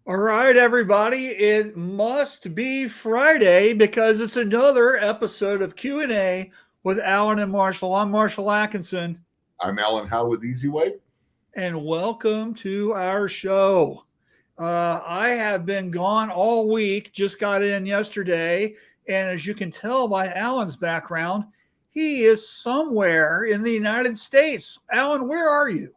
All right, everybody. It must be Friday because it's another episode of Q&A with Alan and Marshall. I'm Marshall Atkinson. I'm Alan Howe with Easy Way. And welcome to our show. I have been gone all week, just got in yesterday. And as you can tell by Alan's background, he is somewhere in the United States. Alan, where are you?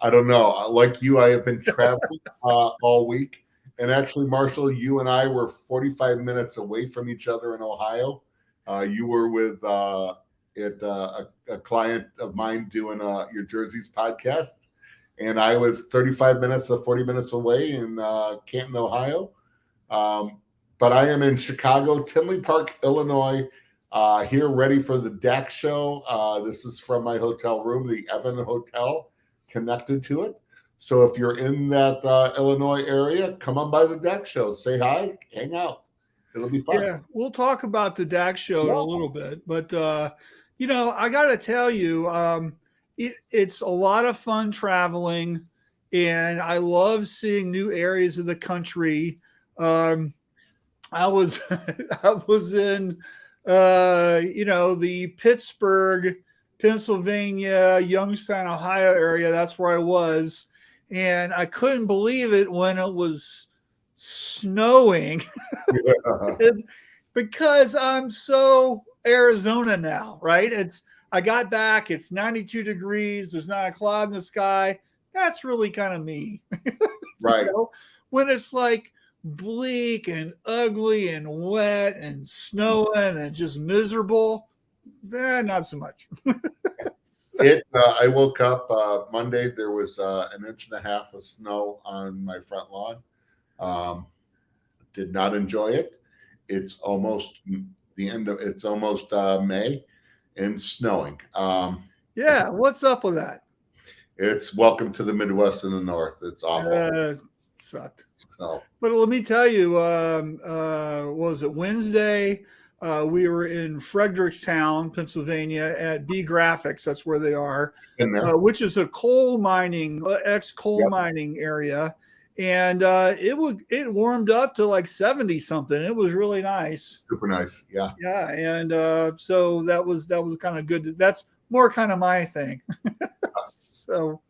I don't know. Like you, I have been traveling all week. And actually, Marshall, you and I were 45 minutes away from each other in Ohio. You were with a client of mine doing your Jersey's podcast. And I was 35 minutes or 40 minutes away in Canton, Ohio. But I am in Chicago, Tinley Park, Illinois, here ready for the DAC show. This is from my hotel room, the Evan Hotel, connected to it. So if you're in that Illinois area, come on by the DAC show. Say hi, hang out. It'll be fun. Yeah, we'll talk about the DAC show in a little bit. But, I got to tell you, it's a lot of fun traveling, and I love seeing new areas of the country. I was in, the Pittsburgh, Pennsylvania, Youngstown, Ohio area. That's where I was. And I couldn't believe it when it was snowing because I'm so Arizona now, right? I got back, it's 92 degrees. There's not a cloud in the sky. That's really kind of me. Right. When it's like bleak and ugly and wet and snowing and just miserable, not so much. I woke up Monday. There was 1.5 inches of snow on my front lawn. Did not enjoy it. It's almost It's almost May, and snowing. What's up with that? It's welcome to the Midwest and the North. It's awful. Sucked. So, but let me tell you, was it Wednesday? We were in Fredericktown, Pennsylvania at B Graphics. That's where they are, which is a coal mining, ex-coal mining area. And it warmed up to like 70 something. It was really nice. Super nice. Yeah. Yeah. And so that was kind of good. That's more kind of my thing. So,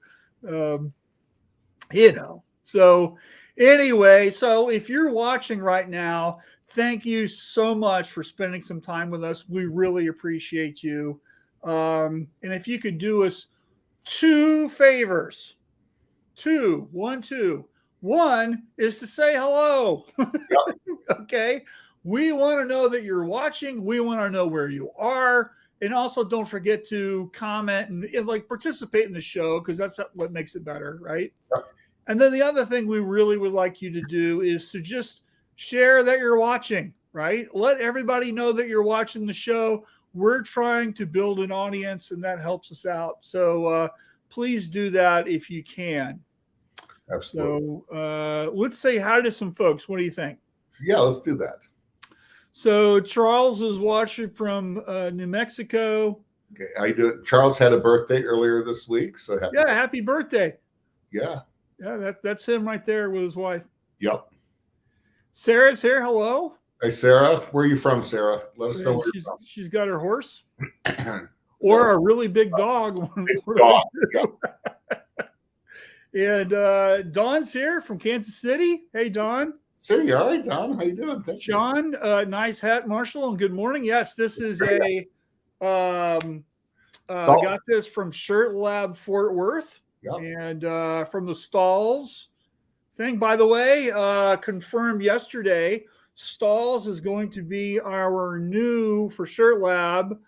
so anyway, so if you're watching right now, thank you so much for spending some time with us. We really appreciate you. And if you could do us two favors, one is to say hello. Yep. Okay. We want to know that you're watching. We want to know where you are. And also don't forget to comment and like participate in the show, because that's what makes it better. Right. Yep. And then the other thing we really would like you to do is to just share that you're watching, right? Let everybody know that you're watching the show. We're trying to build an audience, and that helps us out. So please do that if you can. Absolutely. So let's say hi to some folks. What do you think? Yeah, let's do that. So Charles is watching from New Mexico. Okay, Charles had a birthday earlier this week. So happy birthday. Yeah. Yeah, that's him right there with his wife. Yep. Sarah's here. Hello. Hey, Sarah. Where are you from, Sarah? Let us know where you're from. She's got her horse or a really big dog. And Dawn's here from Kansas City. Hey, Dawn. City. All right, Dawn. How you doing? Thank you. John, nice hat, Marshall, and good morning. Yes, this is got this from Shirt Lab Fort Worth. Yep. And from the Stalls thing, by the way, confirmed yesterday, Stalls is going to be our new, for Shirt Lab,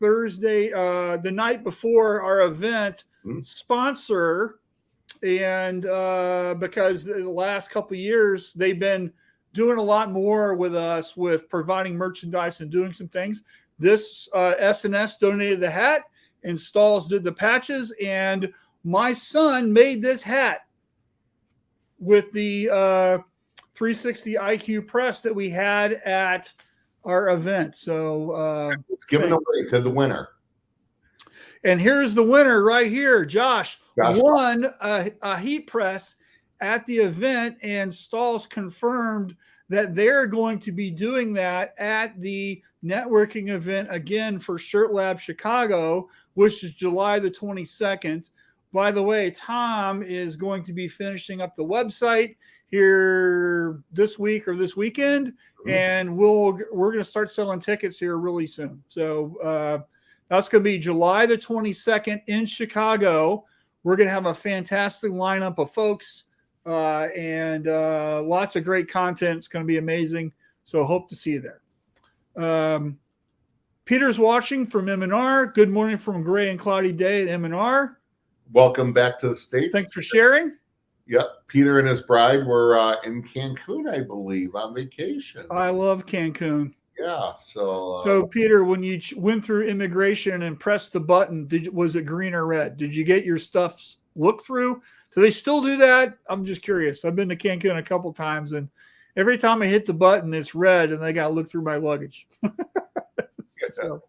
Thursday, the night before our event, sponsor. And because the last couple of years, they've been doing a lot more with us with providing merchandise and doing some things. This S&S donated the hat, and Stalls did the patches, and my son made this hat with the 360 IQ press that we had at our event. So it's given away to the winner. And here's the winner right here. Josh won a heat press at the event, and Stalls confirmed that they're going to be doing that at the networking event again for Shirt Lab Chicago, which is July the 22nd. By the way, Tom is going to be finishing up the website here this week or this weekend, and we're going to start selling tickets here really soon. So that's going to be July the 22nd in Chicago. We're going to have a fantastic lineup of folks and lots of great content. It's going to be amazing. So hope to see you there. Peter's watching from M&R. Good morning from a gray and cloudy day at M&R. Welcome back to the States. Thanks for sharing. Yep. Peter and his bride were in Cancun, I believe, on vacation. I love Cancun. Yeah. So Peter, when you went through immigration and pressed the button, was it green or red? Did you get your stuff looked through? Do they still do that? I'm just curious. I've been to Cancun a couple times, and every time I hit the button, it's red, and they got to look through my luggage. So,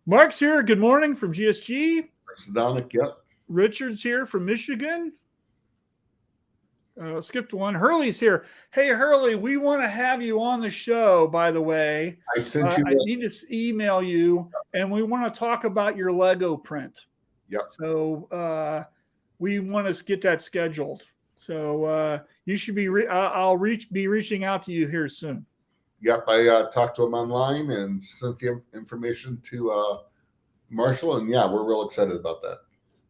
Mark's here. Good morning from GSG. Yep. Richard's here from Michigan. Skipped one. Hurley's here. Hey, Hurley, we want to have you on the show, by the way. I sent you. I need to email you, and we want to talk about your Lego print. Yep. So we want to get that scheduled. So you should be. I'll be reaching out to you here soon. Yep. I talked to him online and sent the information to Marshall, and yeah, we're real excited about that.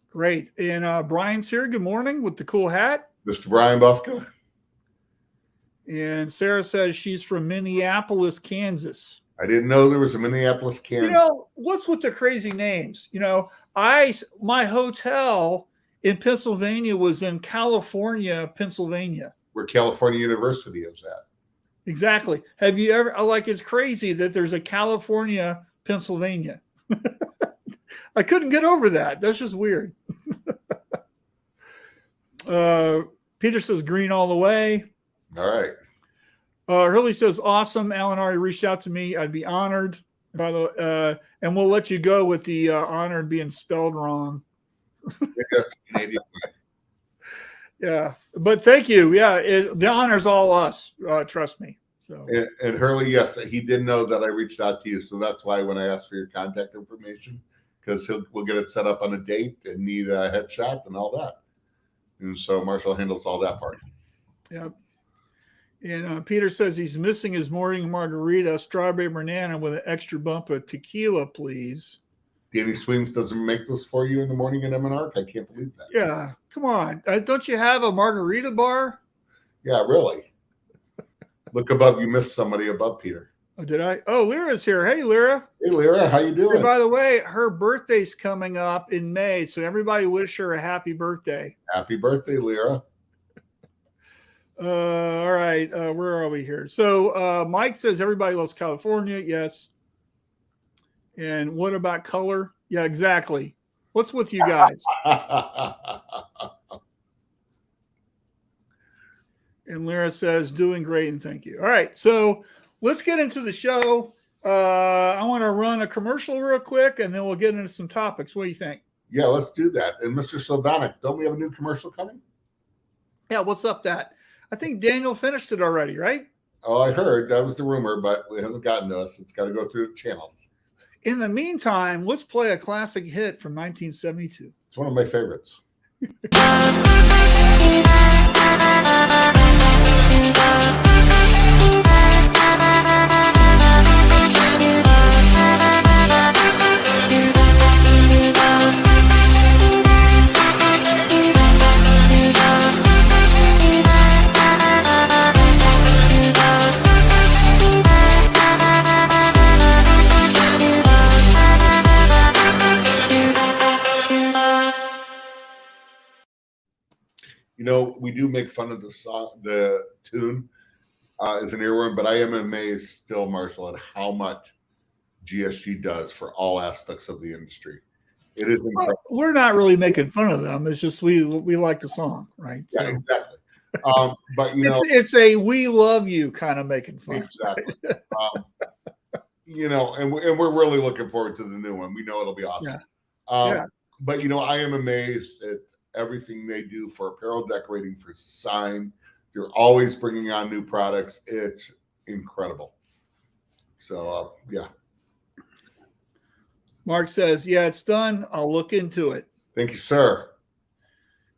Great. And Brian's here. Good morning with the cool hat. Mr. Brian Buffka. And Sarah says she's from Minneapolis, Kansas. I didn't know there was a Minneapolis, Kansas. You know, what's with the crazy names? You know, my hotel in Pennsylvania was in California, Pennsylvania. Where California University is at. Exactly. Have you ever, it's crazy that there's a California, Pennsylvania. I couldn't get over that. That's just weird. Peter says green all the way. All right. Hurley says awesome. Alan already reached out to me. I'd be honored. By the and we'll let you go with the honored being spelled wrong. Yeah, but thank you. Yeah, the honor's all us. Trust me. So and Hurley, yes, he did know that I reached out to you, so that's why when I asked for your contact information, because we'll get it set up on a date and need a headshot and all that. And so Marshall handles all that part. Yep. And Peter says he's missing his morning margarita, strawberry banana with an extra bump of tequila, please. Danny Sweems doesn't make this for you in the morning in M&R? I can't believe that. Yeah, come on. Don't you have a margarita bar? Yeah, really. Look above. You missed somebody above Peter. Oh, did I? Oh, Lyra's here. Hey, Lyra. Hey, Lyra. How you doing? And by the way, her birthday's coming up in May, so everybody wish her a happy birthday. Happy birthday, Lyra. All right. Where are we here? So Mike says everybody loves California. Yes. And what about color? Yeah, exactly. What's with you guys? And Lyra says doing great and thank you. All right. So let's get into the show. I want to run a commercial real quick, and then we'll get into some topics. What do you think? Yeah, let's do that. And Mr. Sildonic, don't we have a new commercial coming? Yeah, what's up, that? I think Daniel finished it already, right? Oh, I heard. That was the rumor, but it hasn't gotten to us. It's got to go through the channels. In the meantime, let's play a classic hit from 1972. It's one of my favorites. You know, we do make fun of the song, the tune as an earworm, but I am amazed still, Marshall, at how much GSG does for all aspects of the industry. It is incredible. Well, we're not really making fun of them. It's just we like the song, right? Yeah, so, exactly. But you know, it's a we love you kind of making fun. Exactly. You know, and we're really looking forward to the new one. We know it'll be awesome. Yeah. But you know, I am amazed everything they do for apparel decorating, for sign. They're always bringing on new products. It's incredible. So, yeah. Mark says, yeah, it's done. I'll look into it. Thank you, sir.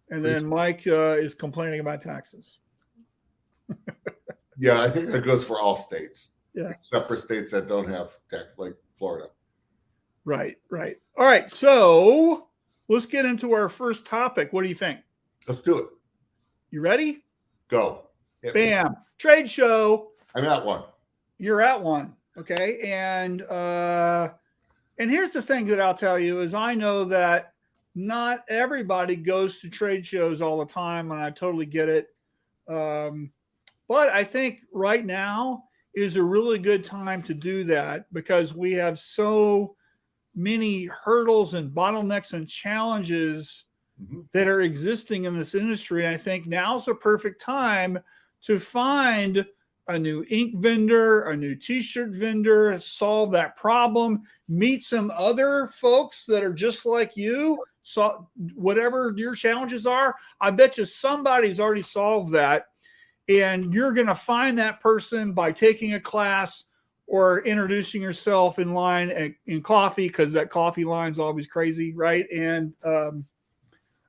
And then Mike is complaining about taxes. Yeah, I think that goes for all states. Yeah. Except for states that don't have tax, like Florida. Right. All right. So let's get into our first topic. What do you think? Let's do it. You ready? Go. Bam. Trade show. I'm at one. You're at one. Okay. And here's the thing that I'll tell you is I know that not everybody goes to trade shows all the time, and I totally get it. But I think right now is a really good time to do that because we have so many hurdles and bottlenecks and challenges that are existing in this industry. And I think now's the perfect time to find a new ink vendor, a new t-shirt vendor, solve that problem, meet some other folks that are just like you. So whatever your challenges are, I bet you somebody's already solved that. And you're going to find that person by taking a class or introducing yourself in line in coffee, because that coffee line's always crazy, right? And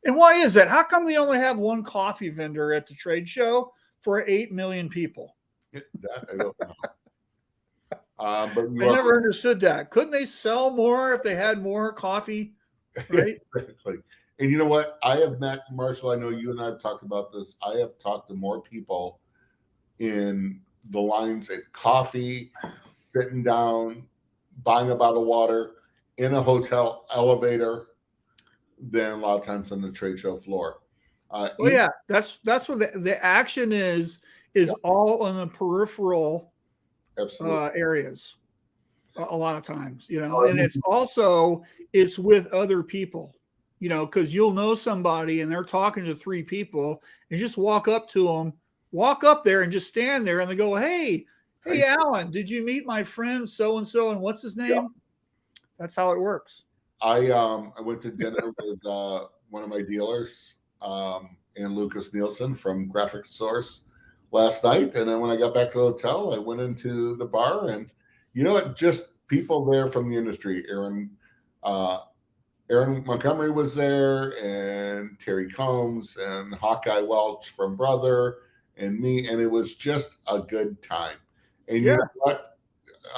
why is that? How come they only have one coffee vendor at the trade show for 8 million people? That I don't know. But I never understood that. Couldn't they sell more if they had more coffee? Right? Exactly. And you know what? I have met, Marshall, I know you and I have talked about this. I have talked to more people in the lines at coffee, sitting down, buying a bottle of water, in a hotel elevator than a lot of times on the trade show floor. Yeah, that's what the action is all on the peripheral areas a lot of times, and it's with other people, because you'll know somebody and they're talking to 3 people and just walk up there and just stand there and they go, hey, Alan, did you meet my friend so-and-so and what's his name? Yeah. That's how it works. I went to dinner with one of my dealers, and Lucas Nielsen from Graphic Source last night. And then when I got back to the hotel, I went into the bar and just people there from the industry. Aaron Montgomery was there, and Terry Combs and Hawkeye Welch from Brother and me. And it was just a good time. And you know what?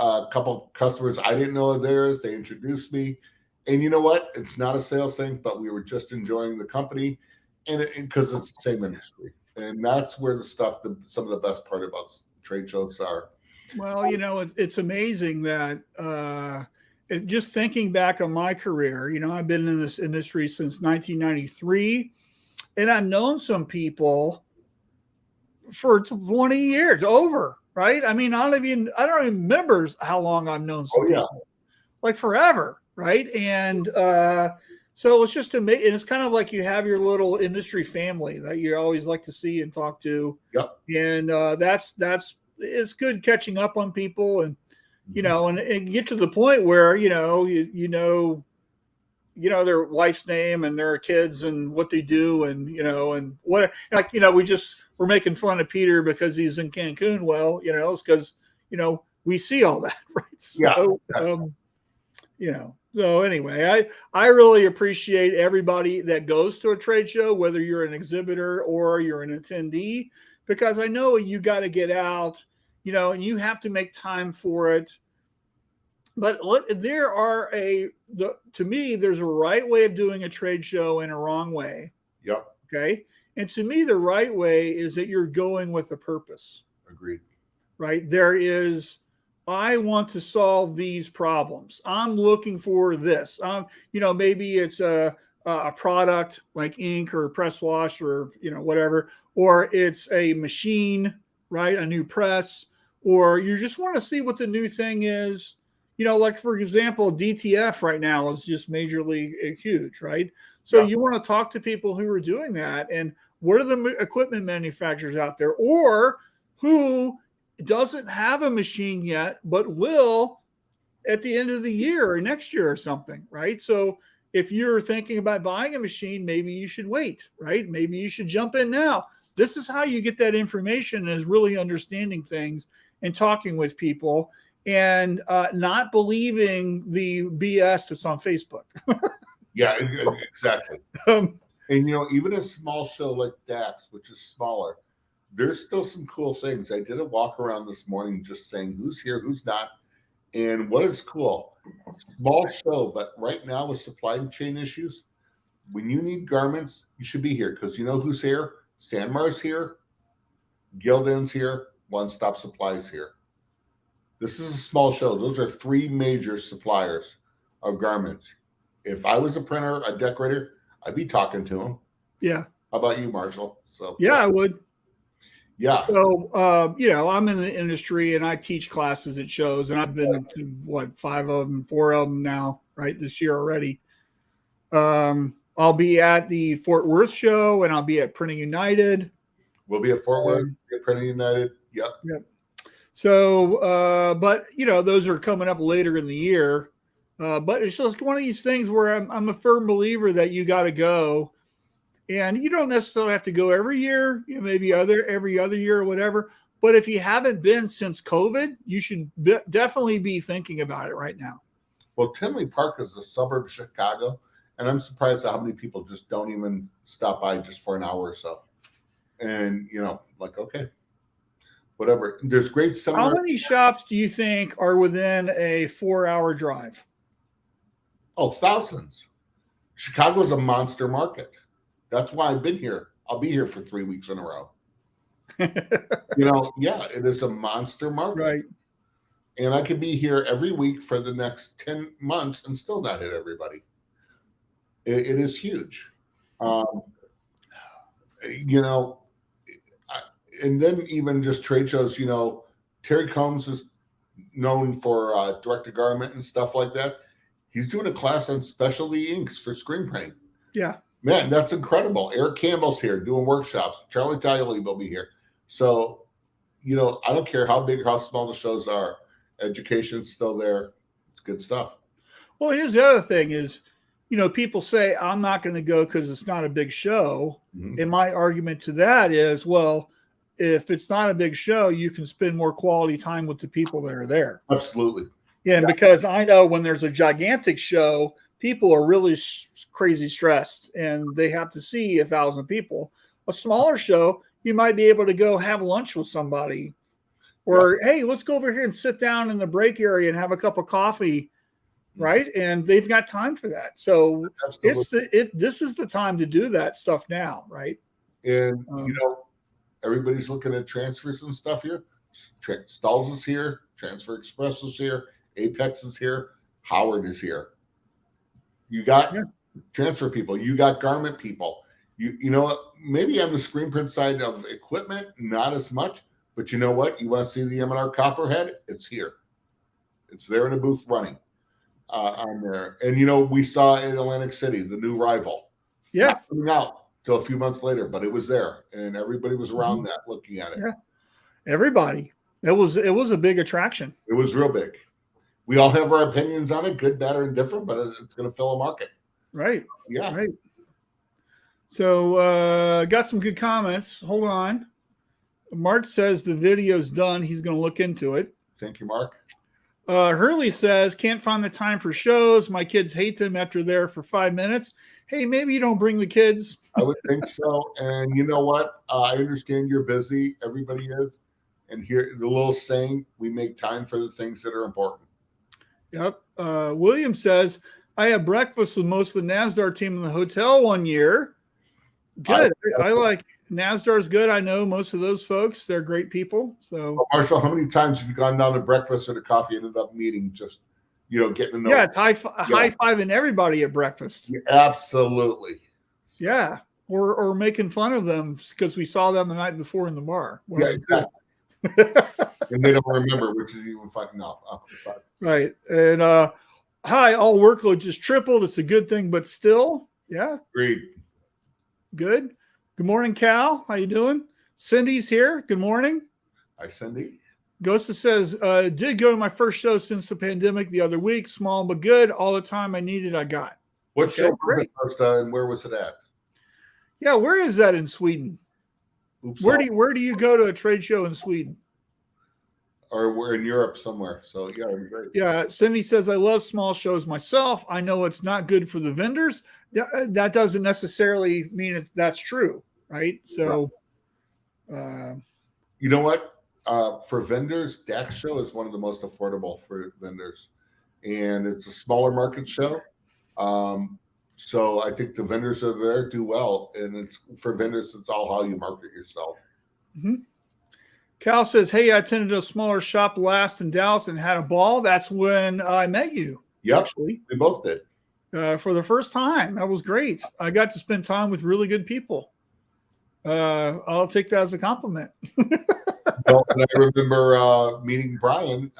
A couple customers I didn't know of theirs, they introduced me. And you know what? It's not a sales thing, but we were just enjoying the company, and because it's the same industry. And that's where some of the best part about trade shows are. Well, it's amazing that just thinking back on my career, I've been in this industry since 1993, and I've known some people for 20 years over, right? I mean, I don't even remember how long I've known some people, like forever, right? And so it's just amazing. And it's kind of like you have your little industry family that you always like to see and talk to. Yep. And it's good catching up on people, and and get to the point where you know their wife's name and their kids and what they do, and and what, like, we're making fun of Peter because he's in Cancun. Well, it's because we see all that, right? So so anyway, I really appreciate everybody that goes to a trade show, whether you're an exhibitor or you're an attendee, because I know you got to get out, and you have to make time for it. But to me, there's a right way of doing a trade show and a wrong way. Yep. Okay. And to me, the right way is that you're going with a purpose. Agreed. Right. There is, I want to solve these problems. I'm looking for this. Maybe it's a product like ink or press wash or, whatever, or it's a machine, right? A new press, or you just want to see what the new thing is. Like, for example, DTF right now is just majorly huge, right? So you want to talk to people who are doing that, and what are the equipment manufacturers out there, or who doesn't have a machine yet, but will at the end of the year or next year or something, right? So if you're thinking about buying a machine, maybe you should wait, right? Maybe you should jump in now. This is how you get that information, is really understanding things and talking with people, and not believing the BS that's on Facebook. Yeah, exactly. And, even a small show like DAX, which is smaller, there's still some cool things. I did a walk around this morning just saying who's here, who's not. And what is cool, small show, but right now with supply chain issues, when you need garments, you should be here, because you know who's here? Sanmar's here, Gildan's here, One Stop Supply's here. This is a small show. Those are 3 major suppliers of garments. If I was a printer, a decorator, I'd be talking to them. Yeah. How about you, Marshall? So yeah, I would. Yeah. So, I'm in the industry and I teach classes at shows, and I've been to 5 of them, 4 of them now, right, this year already. I'll be at the Fort Worth show, and I'll be at Printing United. We'll be at Fort Worth, at Printing United. Yep. So, but those are coming up later in the year. But it's just one of these things where I'm a firm believer that you got to go. And you don't necessarily have to go every year, maybe every other year or whatever. But if you haven't been since COVID, you should definitely be thinking about it right now. Well, Tinley Park is a suburb of Chicago, and I'm surprised at how many people just don't even stop by just for an hour or so. And, okay, whatever. There's great summer. How many shops do you think are within a 4-hour drive? Oh, thousands. Chicago's a monster market. That's why I've been here. I'll be here for 3 weeks in a row. It is a monster market. Right. And I could be here every week for the next 10 months and still not hit everybody. It is huge. And then even just trade shows, Terry Combs is known for direct-to-garment and stuff like that. He's doing a class on specialty inks for screen printing. Yeah. Man, that's incredible. Eric Campbell's here doing workshops. Charlie Tiley will be here. So, I don't care how big or how small the shows are. Education's still there. It's good stuff. Well, here's the other thing is, people say, I'm not going to go because it's not a big show. Mm-hmm. And my argument to that is, well, if it's not a big show, you can spend more quality time with the people that are there. Absolutely. Yeah, and because I know when there's a gigantic show, people are really crazy stressed and they have to see 1,000 people. A smaller show, you might be able to go have lunch with somebody, or hey, let's go over here and sit down in the break area and have a cup of coffee, right? And they've got time for that. So this is the time to do that stuff now, right? And everybody's looking at transfers and stuff here. Stalls is here, Transfer Express is here, Apex is here, Howard is here. You got transfer people, you got garment people. Maybe on the screen print side of equipment, not as much, but you know what? You want to see the M&R Copperhead? It's here. It's there in a booth running on there. And, we saw in Atlantic City, the new rival. Yeah. Not coming out till a few months later, but it was there. And everybody was around that looking at it. Yeah. Everybody. It was a big attraction. It was real big. We all have our opinions on it, good, bad, or indifferent, but it's going to fill a market. Right. Yeah. Right. So got some good comments. Hold on. Mark says the video's done. He's going to look into it. Thank you, Mark. Hurley says, can't find the time for shows. My kids hate them after they're for 5 minutes. Hey, maybe you don't bring the kids. I would think so. And you know what? I understand you're busy. Everybody is. And here, the little saying, we make time for the things that are important. Yep. William says, I had breakfast with most of the NASDAR team in the hotel one year. Good. I like NASDAR's good. I know most of those folks. They're great people. So, well, Marshall, how many times have you gone down to breakfast or to coffee and ended up meeting just, getting to know? Yeah, it's high-fiving everybody at breakfast. Yeah, absolutely. Yeah. Or making fun of them because we saw them the night before in the bar. Yeah, exactly. And they don't remember, which is even funny. No. Right. And hi, all workload just tripled. It's a good thing, but still, yeah. Agreed. Good. Good morning, Cal. How you doing? Cindy's here. Good morning. Hi, Cindy. Ghosta says, did go to my first show since the pandemic the other week. Small but good. All the time I needed, I got. What show was it first, and where was it at? Yeah, where is that in Sweden? Oops, where do you go to a trade show in Sweden? Or we're in Europe somewhere. So yeah, it'd be great. Yeah, Cindy says, I love small shows myself. I know it's not good for the vendors. That doesn't necessarily mean that's true, right? So, you know what? For vendors, DAX show is one of the most affordable for vendors, and it's a smaller market show. So I think the vendors are there do well, and it's for vendors. It's all how you market yourself. Mm-hmm. Cal says, hey, I attended a smaller shop last in Dallas and had a ball. That's when I met you. Yep, actually, we both did. For the first time. That was great. I got to spend time with really good people. I'll take that as a compliment. Well, and I remember meeting Brian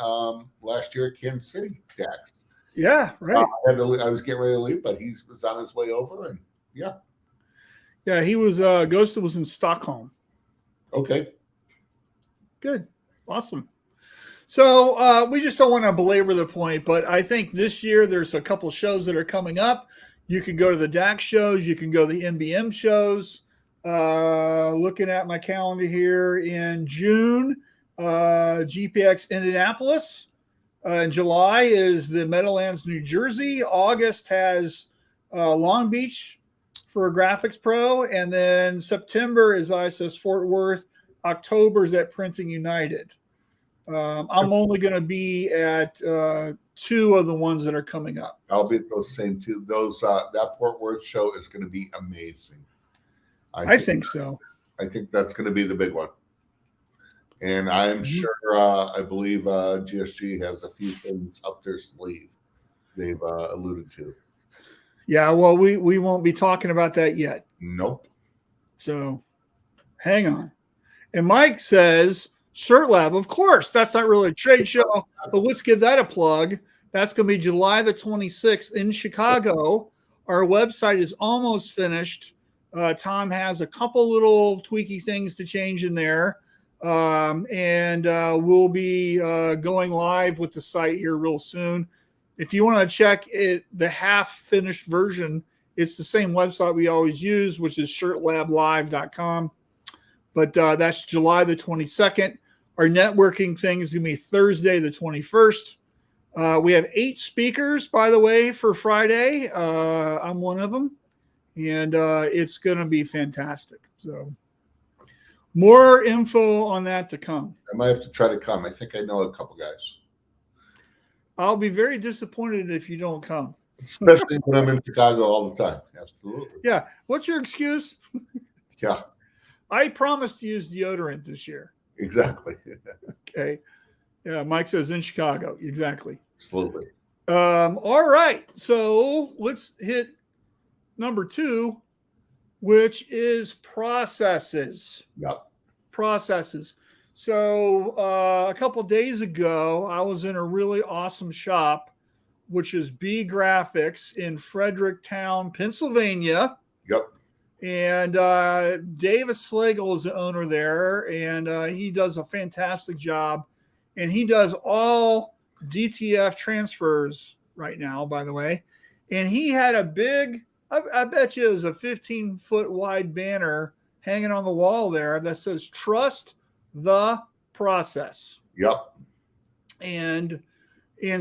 last year at Kansas City. DAX. Yeah, right. I was getting ready to leave, but he was on his way over, and yeah, he was. Ghosted was in Stockholm. Okay, good, awesome. So we just don't want to belabor the point, but I think this year there's a couple shows that are coming up. You can go to the DAX shows. You can go to the MBM shows. Looking at my calendar here in June, GPX Indianapolis. In July is the Meadowlands, New Jersey. August has Long Beach for Graphics Pro. And then September is ISS Fort Worth. October is at Printing United. I'm only going to be at 2 of the ones that are coming up. I'll be at those same 2. Those that Fort Worth show is going to be amazing. I think so. I think that's going to be the big one. And I'm sure, I believe GSG has a few things up their sleeve they've alluded to. Yeah, well, we won't be talking about that yet. Nope. So hang on. And Mike says, Shirt Lab, of course. That's not really a trade show, but let's give that a plug. That's going to be July the 26th in Chicago. Our website is almost finished. Tom has a couple little tweaky things to change in there. And we'll be going live with the site here real soon. If you want to check it, the half finished version, it's the same website we always use, which is shirtlablive.com. But that's July the 22nd. Our networking thing is going to be Thursday the 21st. We have 8 speakers, by the way, for Friday. I'm one of them. And it's going to be fantastic. So more info on that to come. I might have to try to come. I think I know a couple guys. I'll be very disappointed if you don't come. Especially when I'm in Chicago all the time. Absolutely. Yeah. What's your excuse? Yeah. I promised to use deodorant this year. Exactly. Okay. Yeah. Mike says in Chicago. Exactly. Absolutely. All right. So let's hit number 2, which is processes. Yep. Processes. So a couple days ago, I was in a really awesome shop, which is B Graphics in Fredericktown, Pennsylvania. Yep. And Davis Slagle is the owner there, and he does a fantastic job. And he does all DTF transfers right now, by the way. And he had a big, I bet you it was a 15-foot wide banner hanging on the wall there that says, trust the process. Yep. And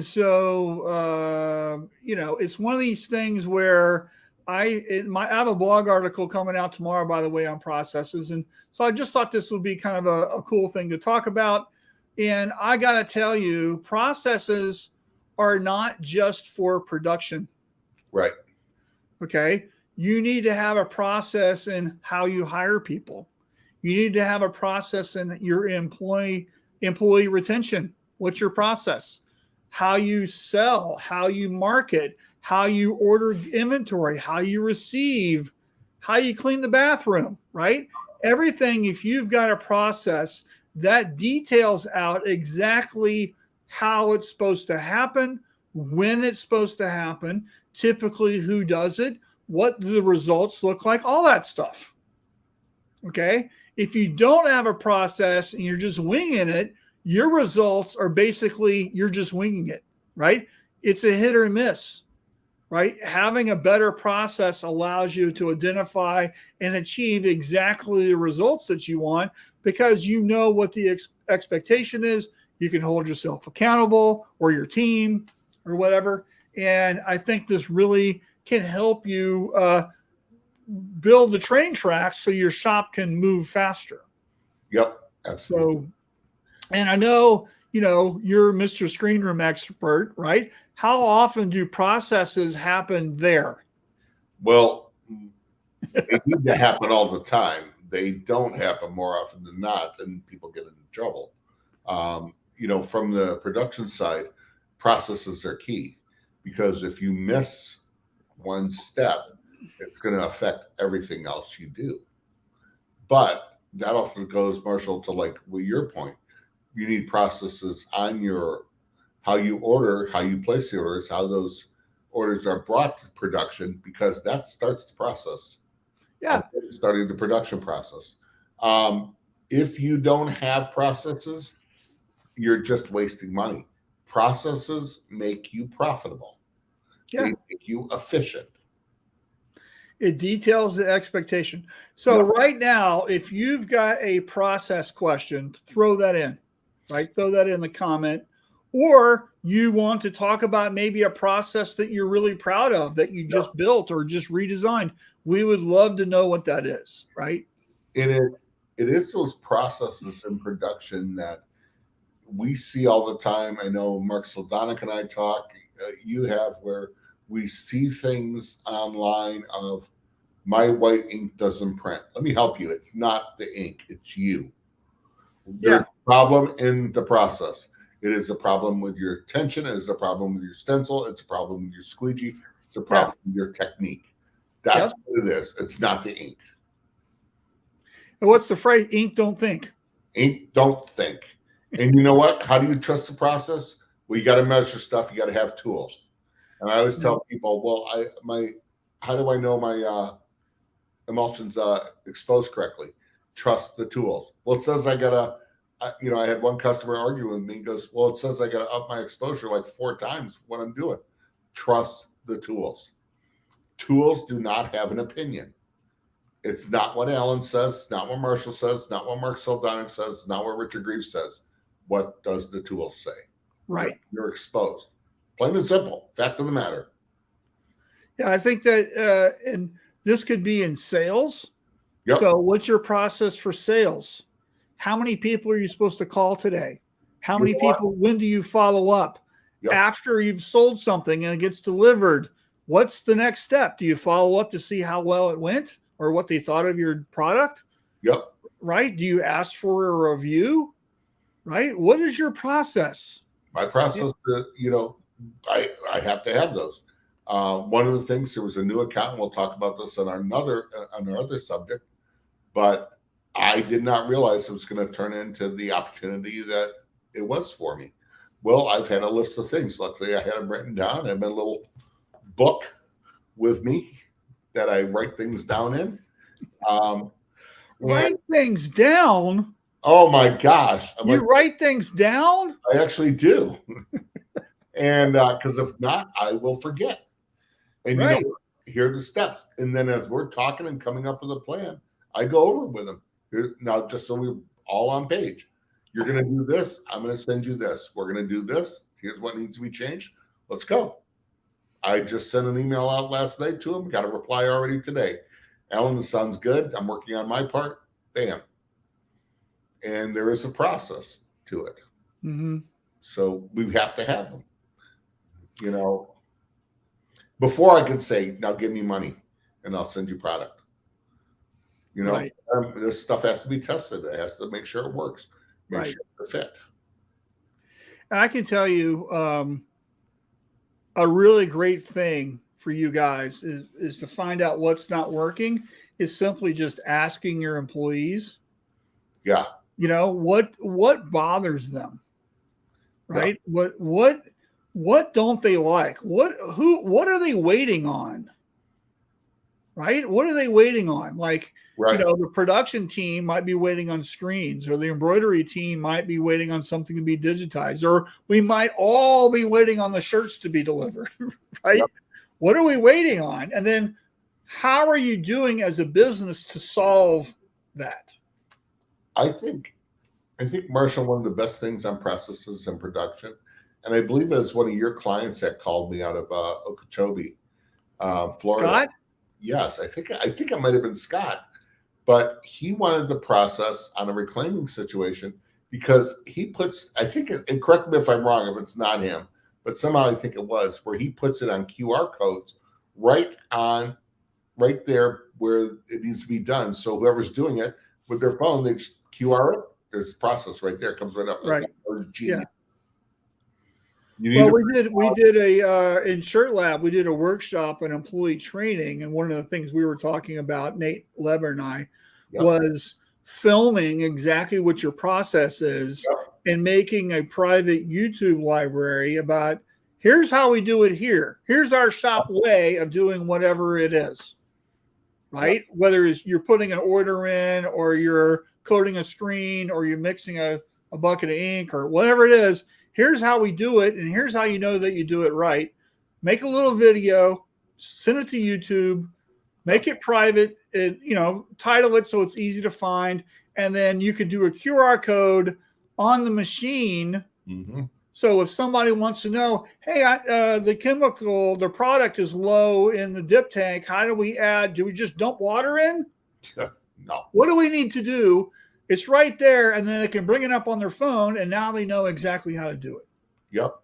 so, it's one of these things where I have a blog article coming out tomorrow, by the way, on processes. And so I just thought this would be kind of a cool thing to talk about. And I got to tell you, processes are not just for production. Right. Okay. You need to have a process in how you hire people. You need to have a process in your employee retention. What's your process? How you sell, how you market, how you order inventory, how you receive, how you clean the bathroom, right? Everything, if you've got a process that details out exactly how it's supposed to happen, when it's supposed to happen, typically who does it, what do the results look like, all that stuff. Okay? If you don't have a process and you're just winging it, your results are basically you're just winging it, right? It's a hit or miss. right? Having a better process allows you to identify and achieve exactly the results that you want because you know what the expectation is. You can hold yourself accountable or your team or whatever. And I think this really can help you build the train tracks so your shop can move faster. Yep, absolutely. So, and I know, you're Mr. Screen Room expert, right? How often do processes happen there? Well, they need to happen all the time. They don't happen more often than not, and people get into trouble. From the production side, processes are key because if you miss one step, it's going to affect everything else you do. But that also goes, Marshall, to your point. You need processes on how you order, how you place the orders, how those orders are brought to production, because that starts the process. Yeah. Starting the production process. If you don't have processes, you're just wasting money. Processes make you profitable. Yeah. They make you efficient. It details the expectation. So right now, if you've got a process question, throw that in, right? Throw that in the comment. Or you want to talk about maybe a process that you're really proud of that you just built or just redesigned. We would love to know what that is, right? It is those processes in production that we see all the time. I know Mark Sildonic and I talk, you have, where we see things online of my white ink doesn't print. Let me help you. It's not the ink, it's you. There's a problem in the process. It is a problem with your tension. It is a problem with your stencil. It's a problem with your squeegee. It's a problem with your technique. That's what it is. It's not the ink. And what's the phrase? Ink don't think. Ink don't think. And you know what? How do you trust the process? Well, you got to measure stuff. You got to have tools. And I always tell people, well, how do I know my emulsions exposed correctly? Trust the tools. Well, it says I had one customer argue with me. He goes, well, it says I got to up my exposure like 4 times what I'm doing. Trust the tools. Tools do not have an opinion. It's not what Alan says. It's not what Marshall says. It's not what Mark Sildonic says. It's not what Richard Greaves says. What does the tool say? Right. You're exposed. Plain and simple. Fact of the matter. Yeah, I think that, and this could be in sales. Yep. So what's your process for sales? How many people are you supposed to call today? How many people, when do you follow up? Yep. After you've sold something and it gets delivered, what's the next step? Do you follow up to see how well it went or what they thought of your product? Yep. Right? Do you ask for a review? Right? What is your process? My process, I have to have those. One of the things, there was a new account, and we'll talk about this on our other subject, but I did not realize it was going to turn into the opportunity that it was for me. Well, I've had a list of things. Luckily, I had them written down. I have a little book with me that I write things down in. Write things down? Oh, my gosh. You write things down? I actually do. And because if not, I will forget. And here are the steps. And then as we're talking and coming up with a plan, I go over with them. Now, just so we're all on page. You're going to do this. I'm going to send you this. We're going to do this. Here's what needs to be changed. Let's go. I just sent an email out last night to him. Got a reply already today. Alan, this sounds good. I'm working on my part. Bam. And there is a process to it. Mm-hmm. So we have to have them. Before I could say, now give me money and I'll send you product. Right. This stuff has to be tested. It has to make sure it works. Make sure it fit. And I can tell you a really great thing for you guys is to find out what's not working is simply just asking your employees. Yeah. What bothers them, right? Yeah. What don't they like? What are they waiting on? Right? What are they waiting on? Like, the production team might be waiting on screens, or the embroidery team might be waiting on something to be digitized, or we might all be waiting on the shirts to be delivered, right? Yep. What are we waiting on? And then how are you doing as a business to solve that? I think, Marshall, one of the best things on processes and production, and I believe it was one of your clients that called me out of Okeechobee, Florida. Scott? Yes, I think it might have been Scott, but he wanted the process on a reclaiming situation because he puts, I think, and correct me if I'm wrong if it's not him, but somehow I think it was, where he puts it on QR codes right there where it needs to be done. So whoever's doing it with their phone, they just QR it. There's a process right there. It comes right up. Right. Yeah. Well, we did in Shirt Lab, we did a workshop on employee training. And one of the things we were talking about, Nate Leber and I, was filming exactly what your process is and making a private YouTube library about here's how we do it here. Here's our shop way of doing whatever it is, right? Whether it's you're putting an order in or you're coating a screen or you're mixing a bucket of ink or whatever it is. Here's how we do it, and here's how you know that you do it right. Make a little video, send it to YouTube, make it private, title it so it's easy to find, and then you could do a QR code on the machine. Mm-hmm. So if somebody wants to know, hey, the product is low in the dip tank, how do we add? Do we just dump water in? No. What do we need to do? It's right there, and then they can bring it up on their phone, and now they know exactly how to do it. Yep.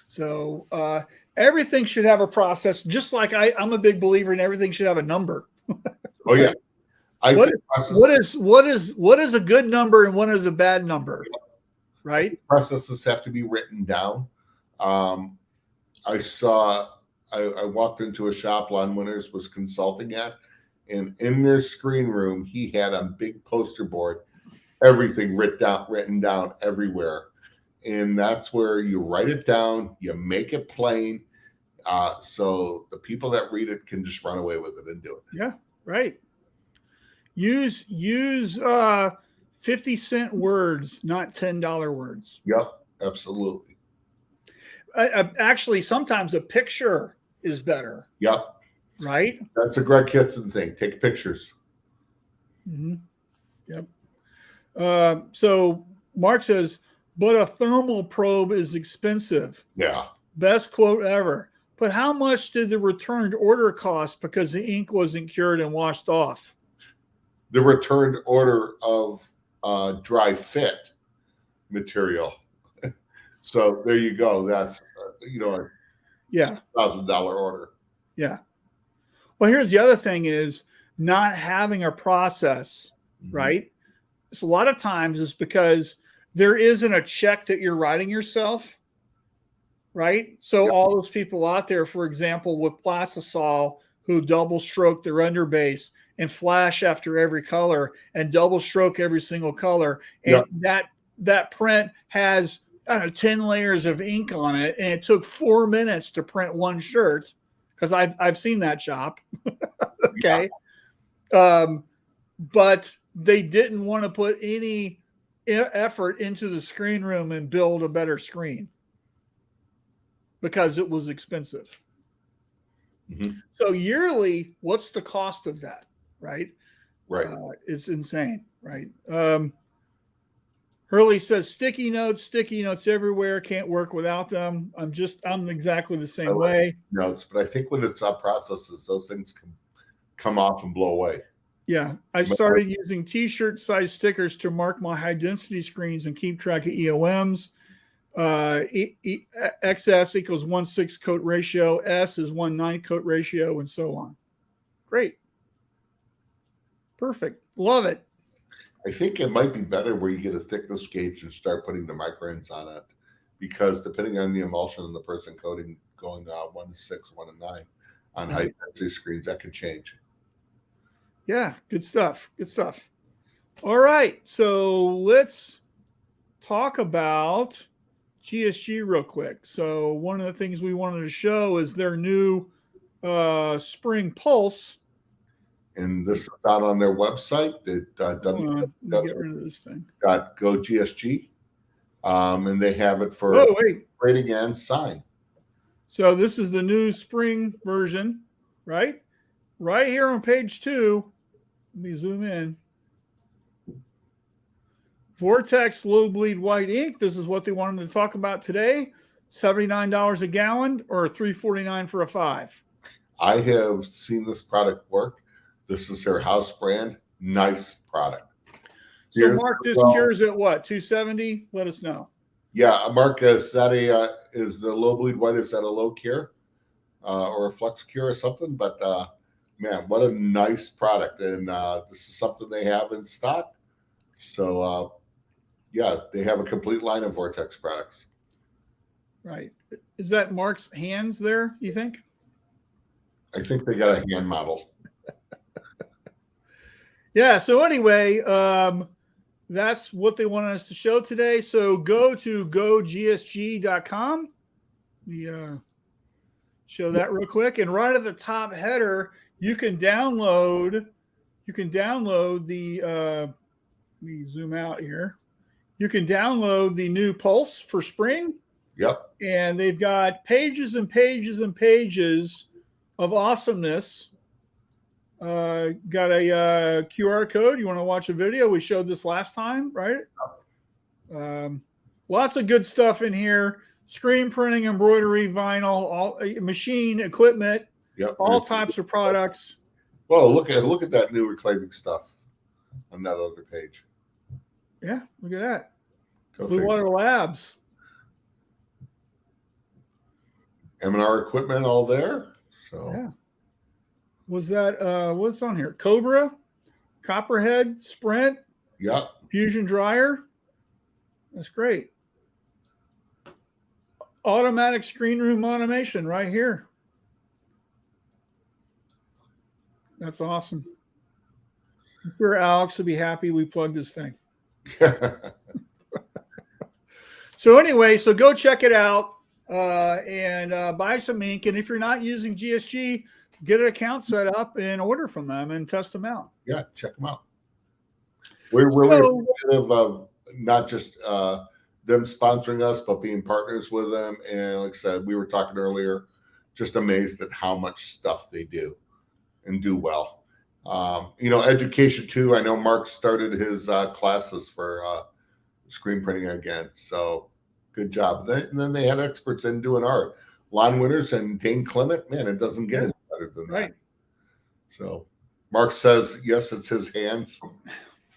So everything should have a process, just like I'm a big believer in everything should have a number. Oh, yeah. What is a good number and what is a bad number? Right? Processes have to be written down. I walked into a shop Lon Winters was consulting at, and in their screen room, he had a big poster board, everything written down everywhere. And that's where you write it down, you make it plain, so the people that read it can just run away with it and do it. Yeah, right. Use 50-cent words, not $10 words. Yep, absolutely. Actually, sometimes a picture is better. Yep. Right? That's a Greg Kitson thing. Take pictures. Mm-hmm. Yep. So Mark says, but a thermal probe is expensive. Yeah. Best quote ever. But how much did the returned order cost because the ink wasn't cured and washed off? The returned order of dry fit material. So there you go. That's, a $1,000 order. Yeah. Well, here's the other thing is not having a process, right? It's a lot of times it's because there isn't a check that you're writing yourself, right? So all those people out there, for example, with Plastisol who double stroke their underbase and flash after every color and double stroke every single color. And that print has 10 layers of ink on it. And it took 4 minutes to print one shirt. Because I've seen that shop. Okay. But they didn't want to put any effort into the screen room and build a better screen because it was expensive. Mm-hmm. So yearly, what's the cost of that? Right. Right. It's insane. Right. Hurley says sticky notes everywhere. Can't work without them. I'm exactly the same way. Notes, but I think when it's on processes, those things can come off and blow away. Yeah. I started using t-shirt size stickers to mark my high density screens and keep track of EOMs. XS equals 1/6 coat ratio. S is 1/9 coat ratio and so on. Great. Perfect. Love it. I think it might be better where you get a thickness gauge and start putting the microns on it, because depending on the emulsion and the person coding, going 1/6, 1/9 on high density screens, that could change. Yeah, good stuff. Good stuff. All right, so let's talk about GSG real quick. So one of the things we wanted to show is their new Spring Pulse. And this is out on their website at www.gogsg. And they have it for rating and sign. So this is the new spring version, right? Right here on page 2. Let me zoom in. Vortex low bleed white ink. This is what they wanted to talk about today. $79 a gallon or $3.49 for a 5. I have seen this product work. This is their house brand. Nice product. So Mark, this cures at what? 270? Let us know. Yeah, Mark, is that is the low bleed white? Is that a low cure or a flex cure or something? But man, what a nice product! And this is something they have in stock. So yeah, they have a complete line of Vortex products. Right. Is that Mark's hands there, you think? I think they got a hand model. Yeah. So anyway, that's what they wanted us to show today. So go to gogsg.com. Show that real quick. And right at the top header, you can download the let me zoom out here. You can download the new Pulse for spring. Yep. And they've got pages and pages and pages of awesomeness. Got a QR code. You want to watch a video? We showed this last time, right? Lots of good stuff in here. Screen printing, embroidery, vinyl, all machine equipment, yep. All types of products. Well, look at that new reclaiming stuff on that other page. Yeah, look at that. Blue Water Labs. M&R equipment all there. So yeah. Was that what's on here? Cobra, Copperhead, Sprint, yep. Fusion dryer. That's great. Automatic screen room automation right here. That's awesome. I'm sure Alex will be happy we plugged this thing. So anyway, so go check it out and buy some ink. And if you're not using GSG, get an account set up and order from them and test them out. Yeah, check them out. We're really of not just them sponsoring us, but being partners with them. And like I said, we were talking earlier, just amazed at how much stuff they do and do well. Education too. I know Mark started his classes for screen printing again. So good job. And then they had experts in doing art. Lon Winters and Dane Clement, man, it doesn't get any better than that. So Mark says, yes, it's his hands.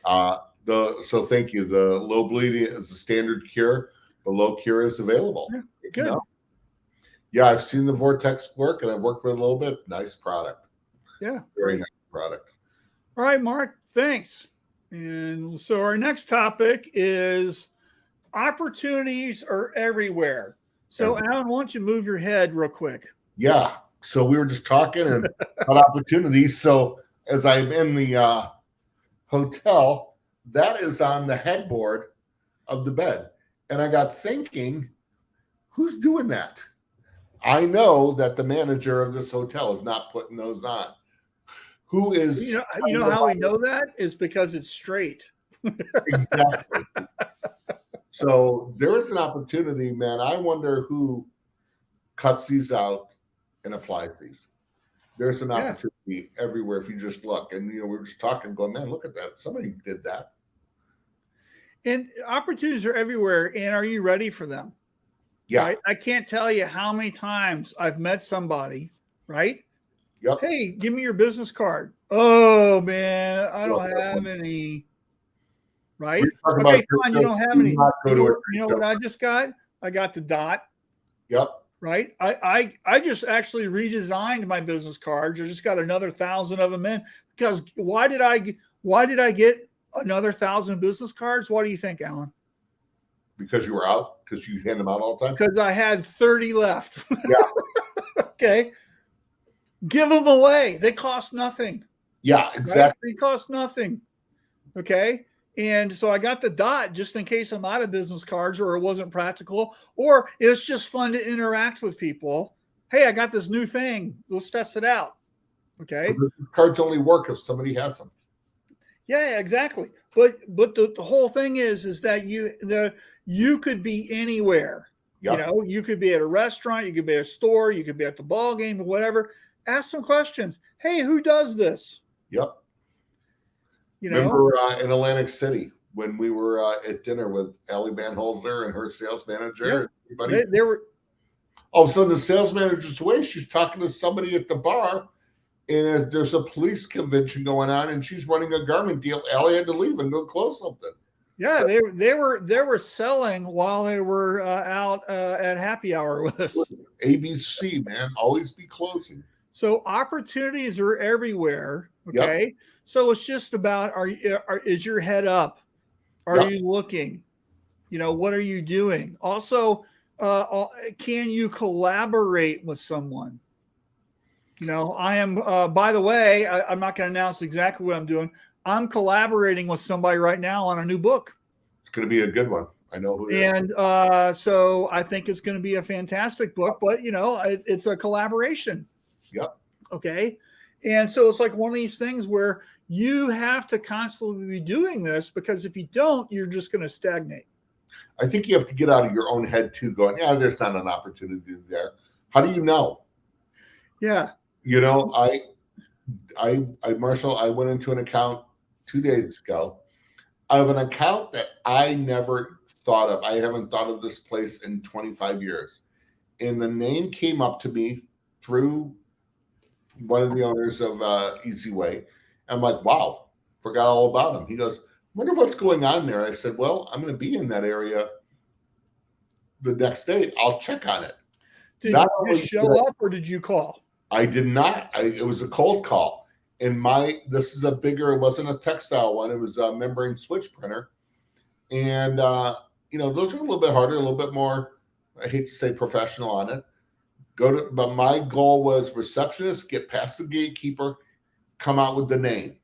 So thank you. The low bleeding is the standard cure. The low cure is available. Yeah, good. Yeah, I've seen the Vortex work and I've worked with it a little bit. Nice product. Yeah. Very nice product. All right, Mark, thanks. And so our next topic is opportunities are everywhere. So Alan, why don't you move your head real quick? Yeah. So we were just talking and about opportunities. So as I'm in the hotel, that is on the headboard of the bed. And I got thinking, who's doing that? I know that the manager of this hotel is not putting those on. Who is? You know how we know that is because it's straight. Exactly. So there is an opportunity, man. I wonder who cuts these out and applies these. There's an opportunity everywhere if you just look. And we were just talking, going, man, look at that. Somebody did that. And opportunities are everywhere. And are you ready for them? Yeah. Right? I can't tell you how many times I've met somebody, right? Yep. Hey, give me your business card. Oh, man, I don't have any. Right? Okay, fine. You don't have any. You know what I just got? I got the dot. Yep. Right. I just actually redesigned my business cards. I just got another 1,000 of them in because why did I get another 1,000 business cards? What do you think, Alan? Because you were out? Because you hand them out all the time? Because I had 30 left. Yeah. Okay. Give them away. They cost nothing. Yeah, exactly. Right? They cost nothing. Okay. And so I got the dot just in case I'm out of business cards or it wasn't practical or it's just fun to interact with people. Hey, I got this new thing. Let's test it out. Okay. Cards only work if somebody has them. Yeah, exactly. But the whole thing is that you could be anywhere. Yep. You know, you could be at a restaurant, you could be at a store, you could be at the ball game or whatever. Ask some questions. Hey, who does this? Yep. You know, remember in Atlantic City when we were at dinner with Allie Van Holzer and her sales manager. yeah, And everybody. they were. All of a sudden, the sales manager's away. She's talking to somebody at the bar, and there's a police convention going on, and she's running a garment deal. Allie had to leave and go close something. Yeah, they were selling while they were out at happy hour with us. ABC, man, always be closing. So opportunities are everywhere. Okay, yep. So it's just about is your head up? Are yep. you looking? You know, what are you doing? Also, can you collaborate with someone? You know, I am. By the way, I'm not going to announce exactly what I'm doing. I'm collaborating with somebody right now on a new book. It's going to be a good one. I know who. And so I think it's going to be a fantastic book. But you know, it's a collaboration. Yep. Okay. And so it's like one of these things where you have to constantly be doing this, because if you don't, you're just going to stagnate. I think you have to get out of your own head too, going, yeah, there's not an opportunity there. How do you know? Yeah. You know, Marshall, I went into an account 2 days ago. I have an account that I never thought of. I haven't thought of this place in 25 years. And the name came up to me through one of the owners of Easy Way. I'm like, wow, forgot all about him. He goes, wonder what's going on there. I said, well, I'm going to be in that area the next day. I'll check on it. Did you show up or did you call? I did not. It was a cold call. And this is a bigger, it wasn't a textile one. It was a membrane switch printer. And, you know, those are a little bit harder, a little bit more, I hate to say professional on it. But my goal was receptionist, get past the gatekeeper, come out with the name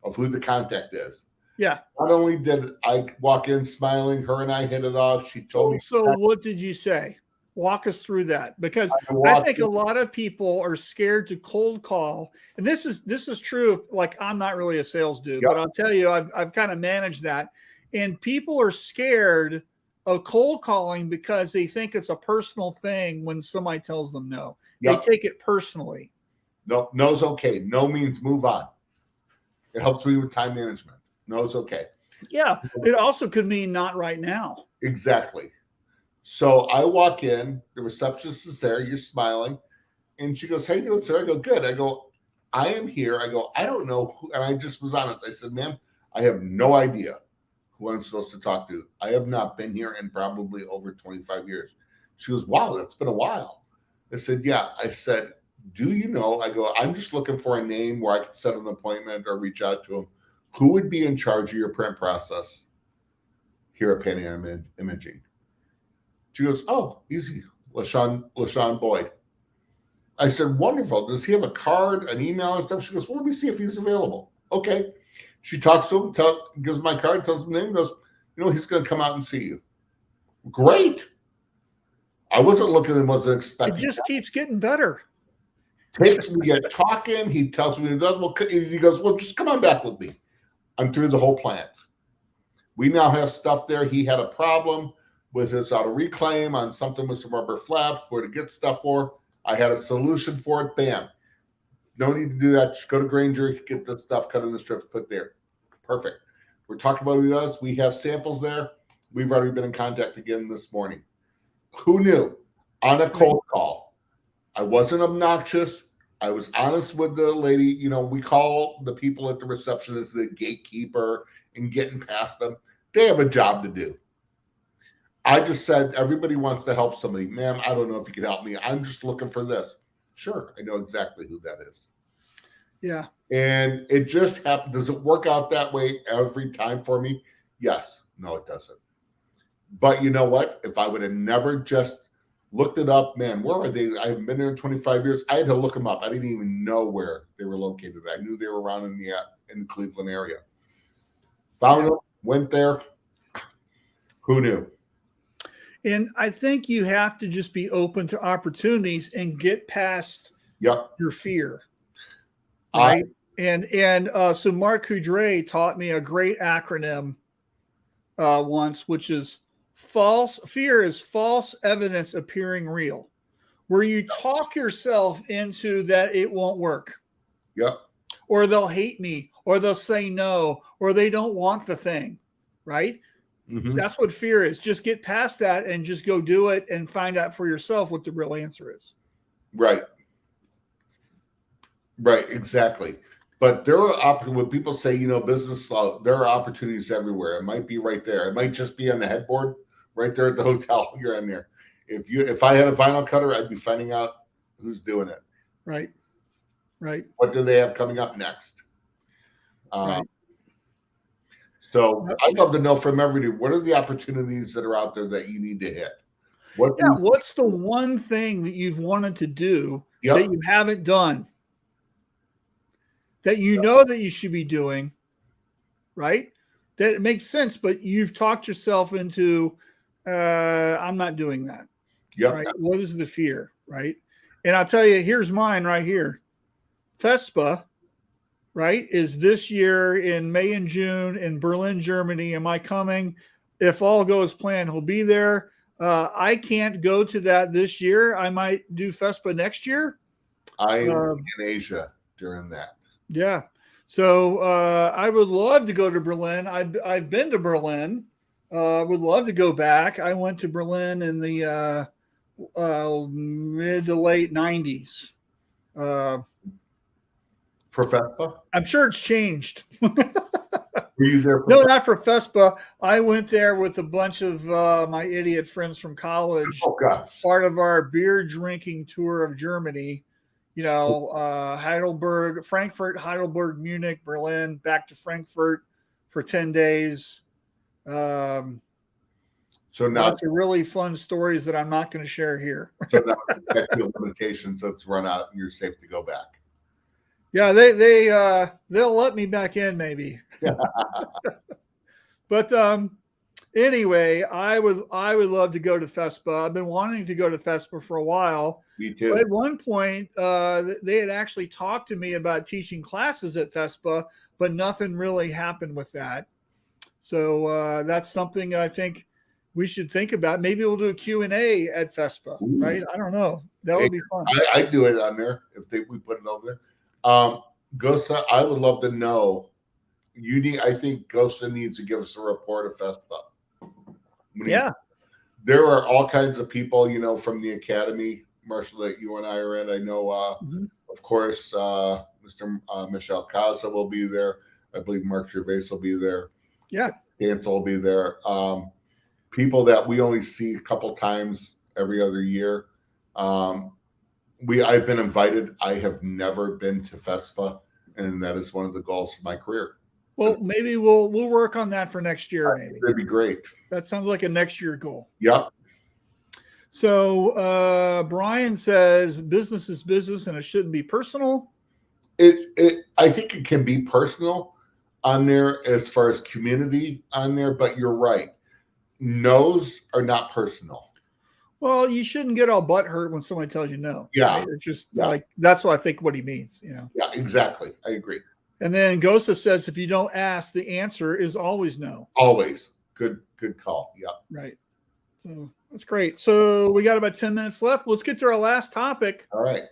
of who the contact is. Yeah. Not only did I walk in smiling, her and I hit it off. She told me. So what did you say? Walk us through that, because I think a lot of people are scared to cold call. And this is true. Like, I'm not really a sales dude, but I'll tell you, I've kind of managed that. And people are scared of cold calling because they think it's a personal thing when somebody tells them no. They take it personally. No, no's okay. No means move on. It helps me with time management. No, it's okay. Yeah. It also could mean not right now. Exactly. So I walk in, the receptionist is there, you're smiling, and she goes, how you doing, sir? I go, good. I go, I am here. I go, I don't know who, and I just was honest. I said, ma'am, I have no idea who I'm supposed to talk to. I have not been here in probably over 25 years. She goes, wow, that's been a while. I said, yeah. I said, do you know? I go, I'm just looking for a name where I can set an appointment or reach out to him. Who would be in charge of your print process here at Pan Am Imaging? She goes, oh, easy, LaShawn Boyd. I said, wonderful. Does he have a card, an email and stuff? She goes, well, let me see if he's available. Okay. She talks to him, gives my card, tells him the name, goes, you know, he's going to come out and see you. Great. I wasn't looking and wasn't expecting. It just keeps getting better. Takes me to get talking. He tells me what he does. Well, he goes, well, just come on back with me. I'm through the whole plant. We now have stuff there. He had a problem with his auto reclaim on something with some rubber flaps, where to get stuff for. I had a solution for it. Bam. No need to do that. Just go to Granger, get the stuff cut in the strips, put there. Perfect. We're talking about what he does. We have samples there. We've already been in contact again this morning. Who knew? On a cold call. I wasn't obnoxious. I was honest with the lady. You know, we call the people at the reception as the gatekeeper and getting past them. They have a job to do. I just said, everybody wants to help somebody. Ma'am, I don't know if you can help me. I'm just looking for this. Sure, I know exactly who that is. Yeah. And it just happened. Does it work out that way every time for me? Yes. No, it doesn't. But you know what? If I would have never just looked it up, man, where are they? I haven't been there in 25 years. I had to look them up. I didn't even know where they were located. I knew they were around in the Cleveland area. Found them, went there. Who knew? And I think you have to just be open to opportunities and get past your fear. Right. So Mark Coudray taught me a great acronym once, which is Fear is false evidence appearing real, where you talk yourself into that it won't work. Yep. Or they'll hate me, or they'll say no, or they don't want the thing, right? Mm-hmm. That's what fear is. Just get past that and just go do it and find out for yourself what the real answer is. Right. Right, exactly. But there are when people say, you know, business slow, there are opportunities everywhere. It might be right there. It might just be on the headboard right there at the hotel you're in there. If I had a vinyl cutter, I'd be finding out who's doing it. Right. Right. What do they have coming up next? Right. So I'd love to know from everybody, what are the opportunities that are out there that you need to hit? What's the one thing that you've wanted to do that you haven't done, that you know that you should be doing, right? That it makes sense, but you've talked yourself into, I'm not doing that. Yep. Right? What is the fear, right? And I'll tell you, here's mine right here. FESPA, right, is this year in May and June in Berlin, Germany. Am I coming? If all goes planned, he'll be there. I can't go to that this year. I might do FESPA next year. I'm in Asia during that. Yeah. So I would love to go to Berlin. I've been to Berlin. Would love to go back. I went to Berlin in the mid to late 90s. For FESPA? I'm sure it's changed. Were you there? No, not for FESPA. I went there with a bunch of my idiot friends from college. Oh, gosh. Part of our beer drinking tour of Germany. You know, Heidelberg, Frankfurt, Heidelberg, Munich, Berlin, back to Frankfurt for 10 days. So now lots of really fun stories that I'm not going to share here. So now the limitations that's run out and you're safe to go back. Yeah, they'll let me back in maybe. But anyway, I would love to go to FESPA. I've been wanting to go to FESPA for a while. Me too. But at one point, they had actually talked to me about teaching classes at FESPA, but nothing really happened with that. So that's something I think we should think about. Maybe we'll do a Q&A at FESPA, right? I don't know. That would be fun. I'd do it on there if we put it over there. Gosa, I would love to know. I think Gosa needs to give us a report of FESPA. Yeah. There are all kinds of people, you know, from the academy, Marshall, that you and I are in. I know, of course, Mr. Michelle Casa will be there. I believe Mark Gervais will be there. Yeah. Cancel will be there. People that we only see a couple times every other year. I've been invited. I have never been to FESPA, and that is one of the goals of my career. Well, maybe we'll work on that for next year. Maybe that'd be great. That sounds like a next year goal. Yep. So Brian says business is business, and it shouldn't be personal. I think it can be personal on there as far as community on there, but you're right. No's are not personal. Well, you shouldn't get all butthurt when somebody tells you no. Yeah. Right? It's just like, that's what I think what he means, you know? Yeah, exactly. I agree. And then Gosa says, if you don't ask, the answer is always no. Always. Good call. Yeah. Right. So that's great. So we got about 10 minutes left. Let's get to our last topic. All right.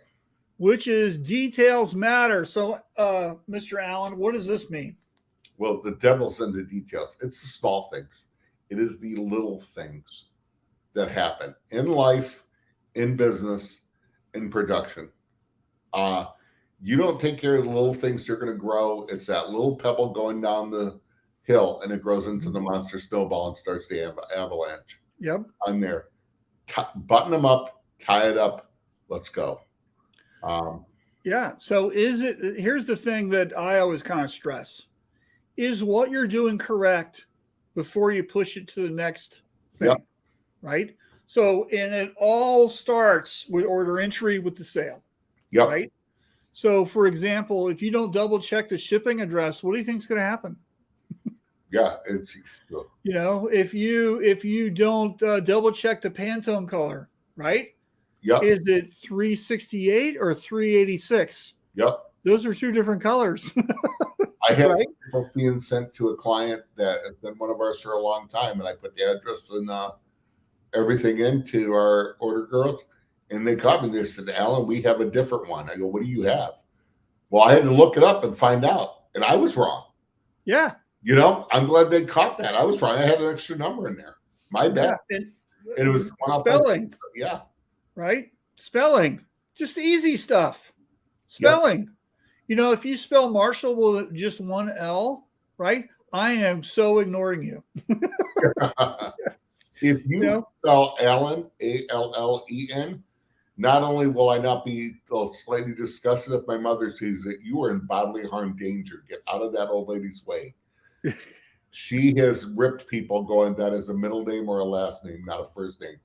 Which is details matter. So, Mr. Allen, what does this mean? Well, the devil's in the details. It's the small things. It is the little things that happen in life, in business, in production. You don't take care of the little things, they're going to grow. It's that little pebble going down the hill, and it grows into the monster snowball and starts the avalanche. Yep. On there. Button them up, tie it up, let's go. Yeah. So here's the thing that I always kind of stress. Is what you're doing correct before you push it to the next thing? Yep. Right? So, and it all starts with order entry with the sale. Yep. Right? So, for example, if you don't double check the shipping address, what do you think is going to happen? Yeah, you know, if you don't double check the Pantone color, right? Yep. Is it 368 or 386? Yep. those are two different colors. I had Right? some people being sent to a client that has been one of ours for a long time, and I put the address and everything into our order girls, and they called me and they said, Alan, we have a different one. I go, what do you have? Well, I had to look it up and find out, and I was wrong. Yeah. You know, I'm glad they caught that. I was wrong. I had an extra number in there. My bad. Yeah. And it was spelling. Yeah. Right? Spelling. Just easy stuff. Spelling. Yep. You know, if you spell Marshall with just one L, right? I am so ignoring you. If you spell Allen, Allen, not only will I not be slightly disgusted if my mother sees it, you are in bodily harm danger. Get out of that old lady's way. She has ripped people going, that is a middle name or a last name, not a first name.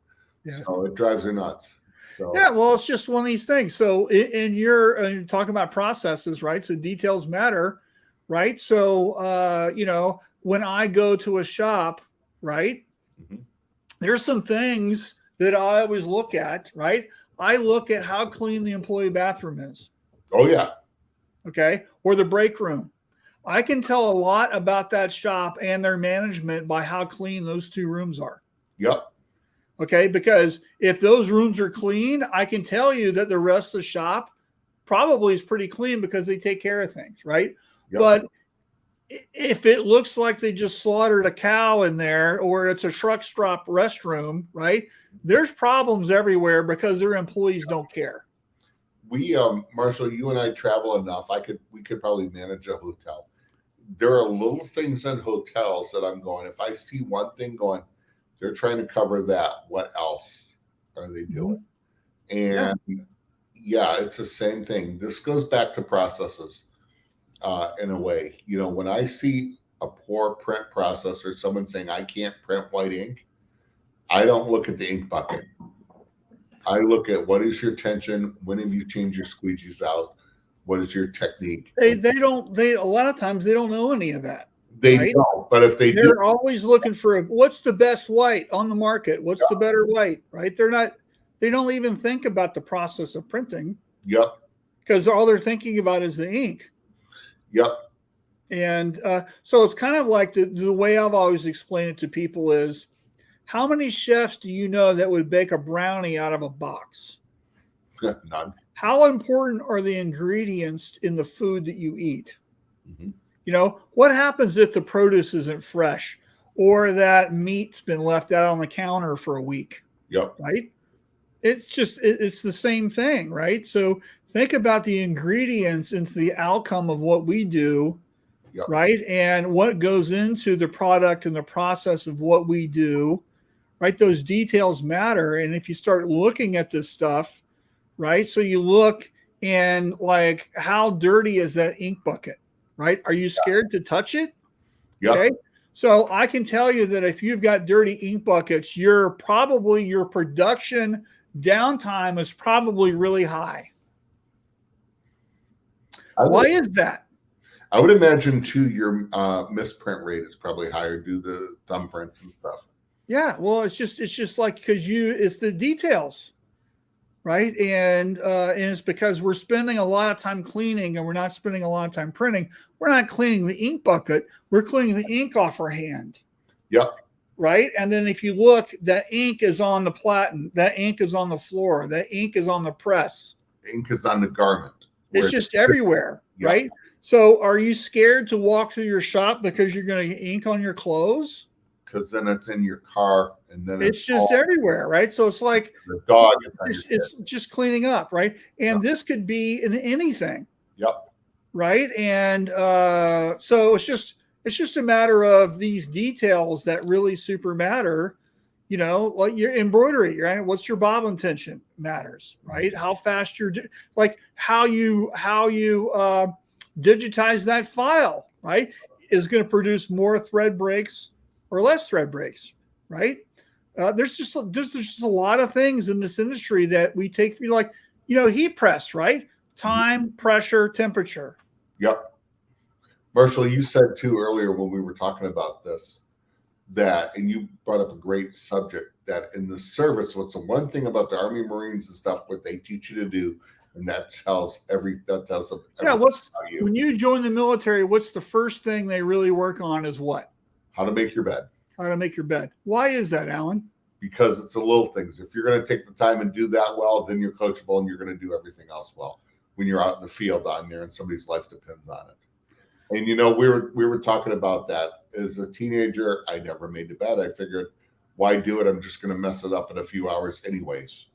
Yeah. So it drives her nuts. So. Yeah, well, it's just one of these things. So in you're talking about processes, right? So details matter, right? So, you know, when I go to a shop, right, there's some things that I always look at, right? I look at how clean the employee bathroom is. Oh, yeah. Okay. Or the break room. I can tell a lot about that shop and their management by how clean those two rooms are. Yep. Okay. Because if those rooms are clean, I can tell you that the rest of the shop probably is pretty clean because they take care of things. Right. Yep. But if it looks like they just slaughtered a cow in there, or it's a truck stop restroom, right? There's problems everywhere because their employees don't care. We, Marshall, you and I travel enough. We could probably manage a hotel. There are little things in hotels that I'm going, if I see one thing going, they're trying to cover that, what else are they doing? And yeah, it's the same thing. This goes back to processes. In a way, you know, when I see a poor print process or someone saying I can't print white ink, I don't look at the ink bucket. I look at what is your tension, when have you changed your squeegees out, what is your technique. They a lot of times they don't know any of that. They don't, but if they're always looking for what's the best white on the market, what's the better white, right? They don't even think about the process of printing. Yep. Because all they're thinking about is the ink. Yep. And so it's kind of like the way I've always explained it to people is, how many chefs do you know that would bake a brownie out of a box? None. How important are the ingredients in the food that you eat? You know, what happens if the produce isn't fresh or that meat's been left out on the counter for a week? Yep. Right? It's the same thing, right? So think about the ingredients into the outcome of what we do, right? And what goes into the product and the process of what we do, right? Those details matter. And if you start looking at this stuff, right? So you look and like, how dirty is that ink bucket, right? Are you scared to touch it? Yep. Okay. So I can tell you that if you've got dirty ink buckets, your production downtime is probably really high. Why is that? I would imagine too, your misprint rate is probably higher due to thumbprints and stuff. Yeah, well, it's just like it's the details, right? And it's because we're spending a lot of time cleaning and we're not spending a lot of time printing. We're not cleaning the ink bucket. We're cleaning the ink off our hand. Yep. Right. And then if you look, that ink is on the platen, that ink is on the floor, that ink is on the press. Ink is on the garment. It's just everywhere, right? So are you scared to walk through your shop because you're going to get ink on your clothes? Because then it's in your car and then it's just everywhere, right? So it's like the dog. It's just cleaning up, right? And this could be in anything. Yep. Right. And so it's just a matter of these details that really super matter. You know, like your embroidery, right? What's your bobbin tension matters, right? How fast how you digitize that file, right? Is going to produce more thread breaks or less thread breaks, right? There's just a lot of things in this industry that we take for, like, you know, heat press, right? Time, pressure, temperature. Yep. Marshall, you said too earlier when we were talking about this, and you brought up a great subject, that in the service, what's the one thing about the Army, Marines and stuff, what they teach you to do, And that tells them Yeah. everything about you. When you join the military, what's the first thing they really work on is what? How to make your bed. How to make your bed. Why is that, Alan? Because it's the little things. If you're going to take the time and do that well, then you're coachable and you're going to do everything else well when you're out in the field on there and somebody's life depends on it. And, we were talking about that. As a teenager, I never made the bed. I figured, why do it? I'm just going to mess it up in a few hours anyways.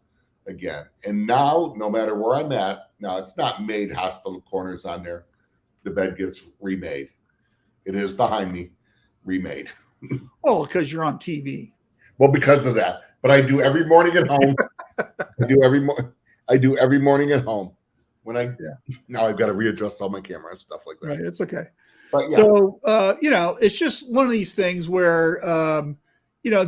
Again. And now, no matter where I'm at, now it's not made hospital corners on there. The bed gets remade. It is behind me, remade. Oh, because you're on TV. Well, because of that. But I do every morning at home. I do every morning at home. Now I've got to readjust all my camera and stuff like that. Right, it's okay. But yeah. So it's just one of these things where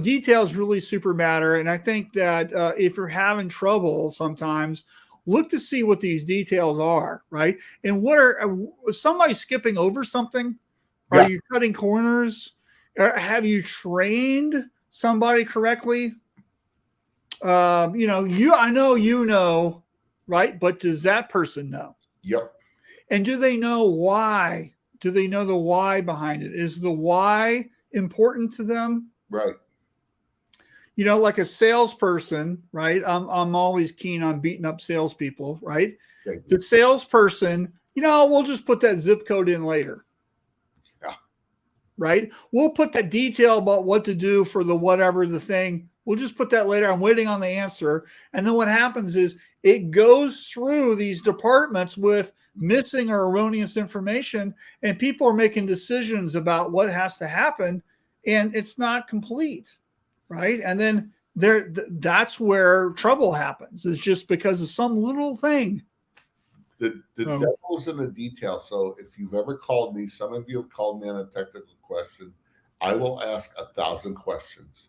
details really super matter. And I think that if you're having trouble sometimes, look to see what these details are, right? And is somebody skipping over something? Are you cutting corners? Have you trained somebody correctly? I know, right? But does that person know? Yep. And do they know why? Do they know the why behind it? Is the why important to them? Right. Like a salesperson, right? I'm always keen on beating up salespeople, right? The salesperson, we'll just put that zip code in later. Right? We'll put that detail about what to do for the thing. We'll just put that later. I'm waiting on the answer. And then what happens is it goes through these departments with missing or erroneous information, and people are making decisions about what has to happen, and it's not complete, right? And then that's where trouble happens. It's just because of some little thing. The devil's in the detail. So if you've ever called me, some of you have called me on a technical question. I will ask 1,000 questions.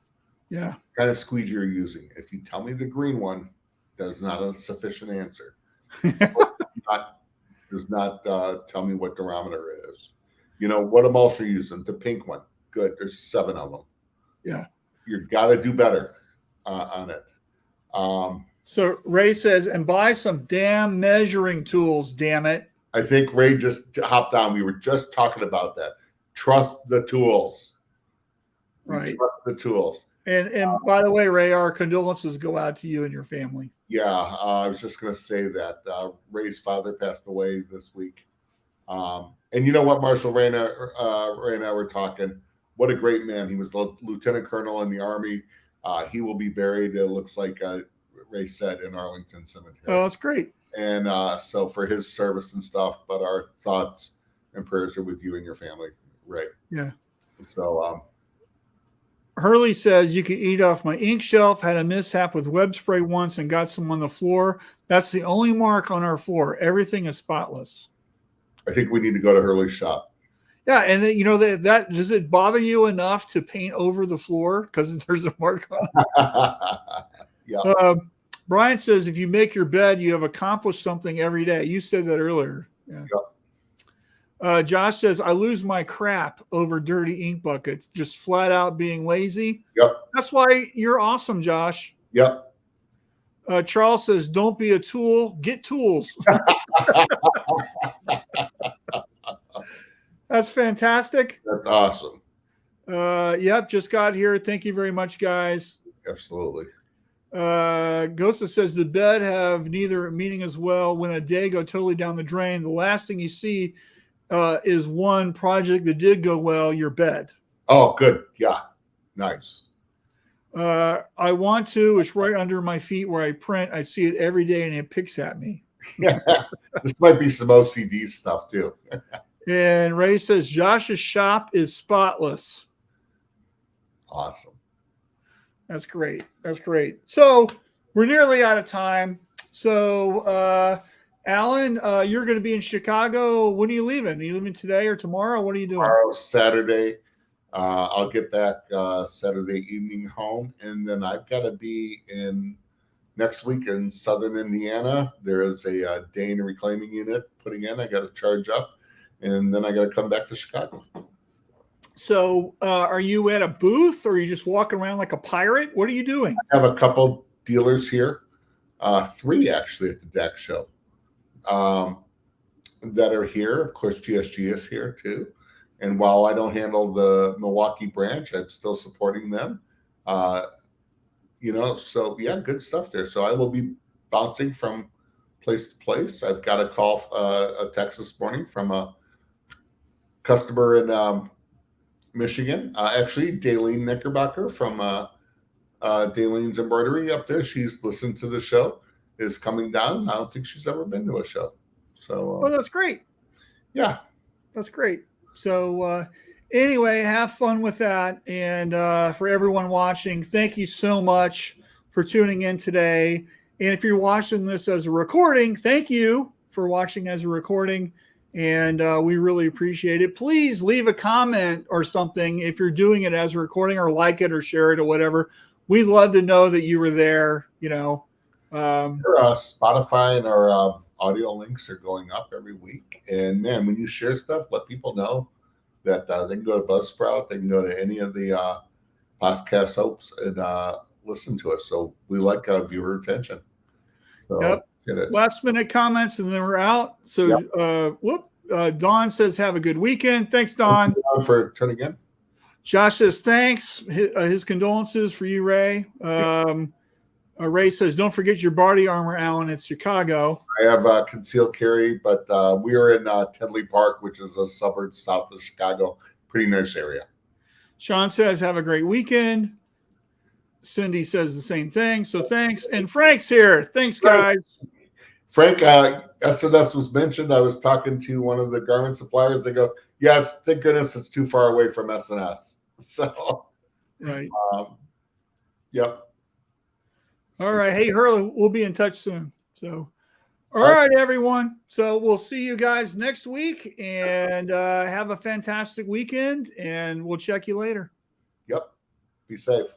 Yeah. Kind of squeegee you're using. If you tell me the green one, that's not a sufficient answer. Does not tell me what durometer is. What emulsion you're using. The pink one. Good. There's 7 of them. Yeah. You got to do better on it. So Ray says, and buy some damn measuring tools, damn it. I think Ray just hopped on. We were just talking about that. Trust the tools. Right. Trust the tools. And by the way, Ray, our condolences go out to you and your family. Yeah, I was just going to say that Ray's father passed away this week. And you know what, Marshall, Ray and I were talking. What a great man. He was lieutenant colonel in the Army. He will be buried, it looks like Ray said, in Arlington Cemetery. Oh, that's great. And so for his service and stuff, but our thoughts and prayers are with you and your family, Ray. Yeah. So Hurley says, you can eat off my ink shelf. Had a mishap with web spray once and got some on the floor. That's the only mark on our floor. Everything is spotless. I think we need to go to Hurley's shop. Yeah, and then, that does it bother you enough to paint over the floor because there's a mark on it? Yeah. Brian says, if you make your bed, you have accomplished something every day. You said that earlier. Yeah. Yep. Josh says, I lose my crap over dirty ink buckets, just flat out being lazy. Yep. That's why you're awesome, Josh. Yep. Charles says, don't be a tool, get tools. That's fantastic. That's awesome. Yep, just got here. Thank you very much, guys. Absolutely. Gosa says the bed have neither meaning as well. When a day go totally down the drain, the last thing you see is one project that did go well, your bed. Oh, good. Yeah. Nice. I want to. It's right under my feet where I print. I see it every day and it picks at me. This might be some OCD stuff too. And Ray says Josh's shop is spotless. Awesome. That's great. That's great. So we're nearly out of time. So Alan, you're going to be in Chicago. When are you leaving? Are you leaving today or tomorrow? What are you doing? Tomorrow, Saturday. I'll get back Saturday evening home, and then I've got to be in next week in Southern Indiana. There is a Dane reclaiming unit putting in. I got to charge up, and then I got to come back to Chicago. So are you at a booth, or are you just walking around like a pirate? What are you doing? I have a couple dealers here, 3 actually at the DEC show. that are here. Of course, GSG is here too. And while I don't handle the Milwaukee branch, I'm still supporting them. So yeah, good stuff there. So I will be bouncing from place to place. I've got a call, a text this morning from a customer in Michigan. Actually, Daleen Knickerbocker from Daleen's Embroidery up there. She's listened to the show, is coming down. I don't think she's ever been to a show. So, that's great. Yeah, that's great. So, anyway, have fun with that. And for everyone watching, thank you so much for tuning in today. And if you're watching this as a recording, thank you for watching as a recording. And we really appreciate it. Please leave a comment or something if you're doing it as a recording, or like it or share it or whatever. We'd love to know that you were there, Spotify and our audio links are going up every week. And man, when you share stuff, let people know that they can go to Buzzsprout, they can go to any of the podcast hosts and listen to us. So we like viewer retention. So, yep. Last minute comments and then we're out. So Don says, have a good weekend. Thanks, Don. Thank you for tuning in. Josh says, thanks. His condolences for you, Ray. Ray says, don't forget your body armor, Alan. It's Chicago. I have concealed carry, but we are in Tenley Park, which is a suburb south of Chicago. Pretty nice area. Sean says, have a great weekend. Cindy says the same thing. So thanks. And Frank's here. Thanks, guys. Frank, SNS was mentioned. I was talking to one of the garment suppliers. They go, yes, thank goodness it's too far away from SNS. So, right. Yep. All right. Hey, Hurley, we'll be in touch soon. So, all right, everyone. So we'll see you guys next week, and have a fantastic weekend, and we'll check you later. Yep. Be safe.